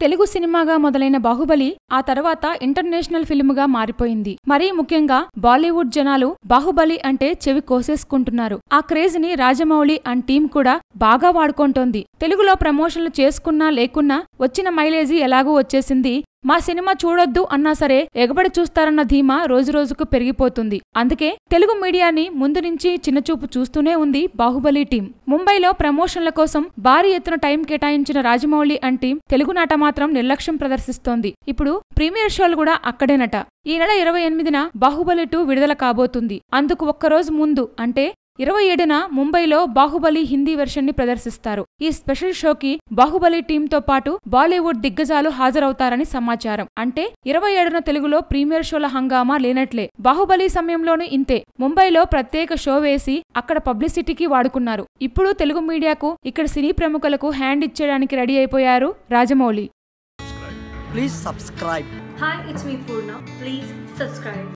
తెలుగు సినిమాగా మొదలైన బాహుబలి ఆ తర్వాత ఇంటర్నేషనల్ ఫిల్మ్ గా మారిపోయింది. మరీ ముఖ్యంగా బాలీవుడ్ జనాలు బాహుబలి అంటే చెవి కోసేసుకుంటున్నారు. ఆ క్రేజ్ ని రాజమౌళి అండ్ టీం కూడా బాగా వాడుకుంటోంది. తెలుగులో ప్రమోషన్లు చేసుకున్నా లేకున్నా వచ్చిన మైలేజీ ఎలాగూ వచ్చేసింది. మా సినిమా చూడొద్దు అన్నా సరే ఎగబడి చూస్తారన్న ధీమా రోజురోజుకు పెరిగిపోతుంది. అందుకే తెలుగు మీడియాని ముందు నుంచి చిన్నచూపు చూస్తూనే ఉంది బాహుబలి టీం. ముంబైలో ప్రమోషన్ల కోసం భారీ ఎత్తున టైం కేటాయించిన రాజమౌళి అండ్ టీం తెలుగునాట మాత్రం నిర్లక్ష్యం ప్రదర్శిస్తోంది. ఇప్పుడు ప్రీమియర్ షోలు కూడా అక్కడేనట. ఈ నెల 28న బాహుబలి 2 విడుదల కాబోతుంది. అందుకు ఒక్కరోజు ముందు అంటే 27న ముంబైలో బాహుబలి హిందీ వెర్షన్ ని ప్రదర్శిస్తారు. ఈ స్పెషల్ షోకి బాహుబలి టీంతో పాటు బాలీవుడ్ దిగ్గజాలు హాజరవుతారని సమాచారం. అంటే 27న తెలుగులో ప్రీమియర్ షోల హంగామా లేనట్లే. బాహుబలి సమయంలోనూ ఇంతే. ముంబైలో ప్రత్యేక షో వేసి అక్కడ పబ్లిసిటీకి వాడుకున్నారు. ఇప్పుడు తెలుగు మీడియాకు ఇక్కడ సినీ ప్రముఖులకు హ్యాండ్ ఇచ్చేయడానికి రెడీ అయిపోయారు Rajamouli. Please subscribe. Hi, it's me Purna. Please subscribe.